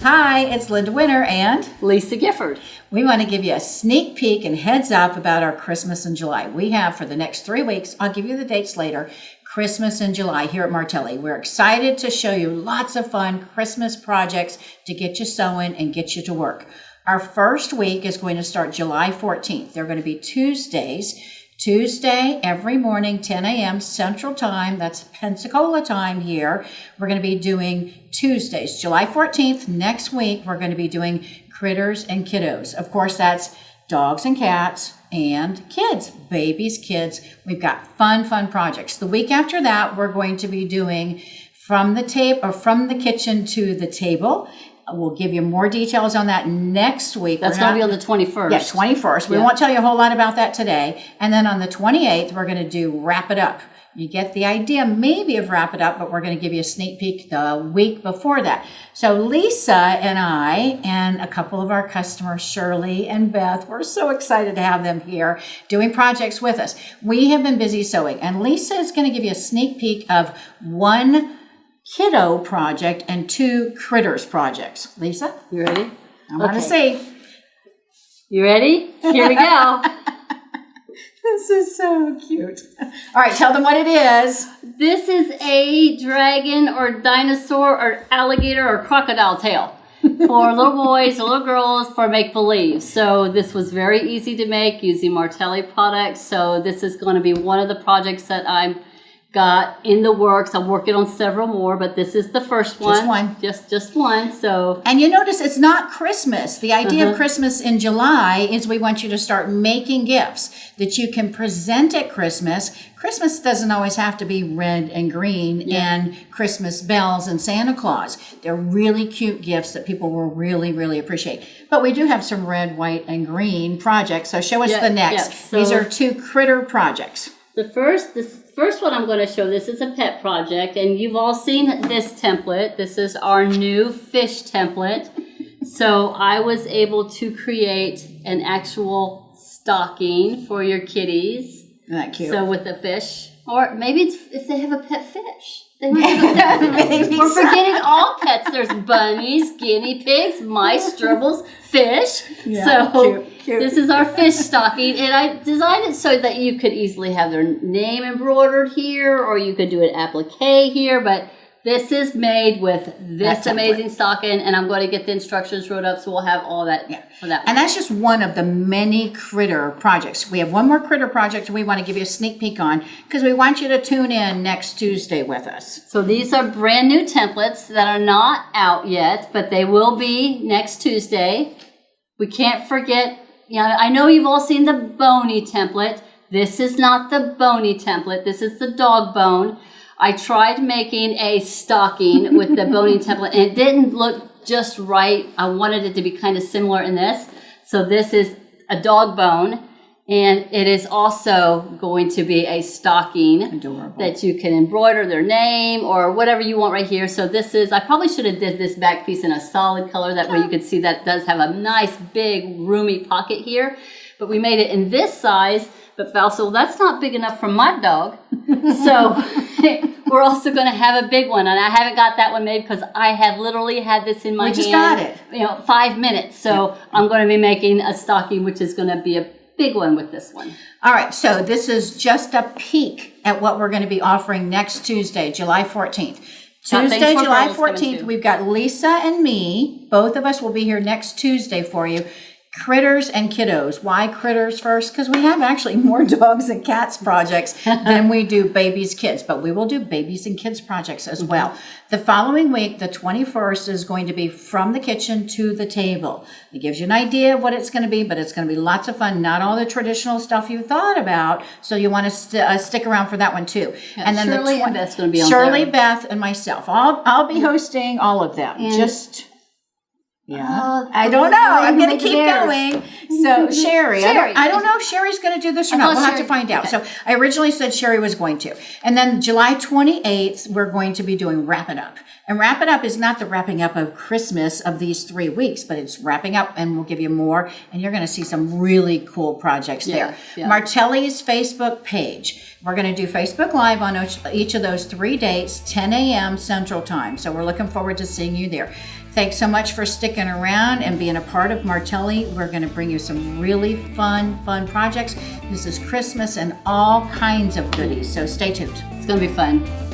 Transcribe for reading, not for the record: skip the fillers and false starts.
Hi, it's Linda Winter and Lisa Gifford. We want to give you a sneak peek and heads up about our Christmas in July. We have for the next 3 weeks, I'll give you the dates later, Christmas in July here at Martelli. We're excited to show you lots of fun Christmas projects to get you sewing and get you to work. Our first week is going to start July 14th. They're going to be Tuesdays. Tuesday, every morning, 10 a.m. Central Time. That's Pensacola time here. We're going to be doing Tuesdays. July 14th, next week, we're going to be doing Critters and Kiddos. Of course, that's dogs and cats and kids, babies, kids. We've got fun projects. The week after that, we're going to be doing from the kitchen to the table. We'll give you more details on that next week. That's going to be on the 21st. Yeah, 21st. We won't tell you a whole lot about that today. And then on the 28th, we're going to do Wrap It Up. You get the idea maybe of Wrap It Up, but we're going to give you a sneak peek the week before that. So Lisa and I and a couple of our customers, Shirley and Beth, we're so excited to have them here doing projects with us. We have been busy sewing, and Lisa is going to give you a sneak peek of one kiddo project and 2 critters projects. Lisa? You ready? I want to see. You ready? Here we go. This is so cute. All right, tell them what it is. This is a dragon or dinosaur or alligator or crocodile tail for little boys or little girls for make-believe. So this was very easy to make using Martelli products. So this is going to be one of the projects that I'm got in the works. I'm working on several more, but this is the first one. Just one. Just one. So, and you notice it's not Christmas. The idea of Christmas in July is we want you to start making gifts that you can present at Christmas. Christmas doesn't always have to be red and green and Christmas bells and Santa Claus. They're really cute gifts that people will really appreciate. But we do have some red, white, and green projects. So show us the next. So these are 2 critter projects. The first one I'm going to show, this is a pet project, and you've all seen this template. This is our new fish template. So I was able to create an actual stocking for your kitties. Isn't that cute? So with a fish, or maybe it's if they have a pet fish. They might have a pet fish. We're forgetting all pets. There's bunnies, guinea pigs, mice, gerbils, fish. Yeah, so cute. This is our fish stocking, and I designed it so that you could easily have their name embroidered here, or you could do an applique here, but this is made with this amazing stocking, and I'm going to get the instructions wrote up, so we'll have all that for that one. And that's just one of the many critter projects. We have one more critter project we want to give you a sneak peek on because we want you to tune in next Tuesday with us. So these are brand new templates that are not out yet, but they will be next Tuesday. We can't forget, I know you've all seen the bony template. This is not the bony template. This is the dog bone. I tried making a stocking with the bony template, and it didn't look just right. I wanted it to be kind of similar in this. So this is a dog bone, and it is also going to be a stocking. Adorable. That you can embroider their name or whatever you want right here. So this is, I probably should have did this back piece in a solid color. That way you could see that it does have a nice big roomy pocket here. But we made it in this size. But also, that's not big enough for my dog. So we're also going to have a big one. And I haven't got that one made because I have literally had this in my hand. We just got it. 5 minutes. So I'm going to be making a stocking, which is going to be a big one with this one. All right. So this is just a peek at what we're going to be offering next Tuesday, July 14th. Tuesday, July 14th, we've got Lisa and me. Both of us will be here next Tuesday for you. Critters and Kiddos. Why critters first? Because we have actually more dogs and cats projects than we do babies, kids. But we will do babies and kids projects as well. The following week, the 21st, is going to be from the kitchen to the table. It gives you an idea of what it's going to be, but it's going to be lots of fun. Not all the traditional stuff you thought about. So you want to stick around for that one too. Yeah, and then Shirley and Beth's going to be on Shirley, there. Beth, and myself. I'll be hosting all of them. I don't know. I'm going to keep going. So Sherry. I don't know if Sherry's going to do this or not. We'll have to find out. So I originally said Sherry was going to. And then July 28th, we're going to be doing Wrap It Up. And Wrap It Up is not the wrapping up of Christmas of these 3 weeks, but it's wrapping up, and we'll give you more. And you're going to see some really cool projects there. Yeah. Martelli's Facebook page. We're going to do Facebook Live on each of those 3 dates, 10 a.m. Central Time. So we're looking forward to seeing you there. Thanks so much for sticking around and being a part of Martelli. We're going to bring you some really fun projects. This is Christmas and all kinds of goodies, so stay tuned. It's going to be fun.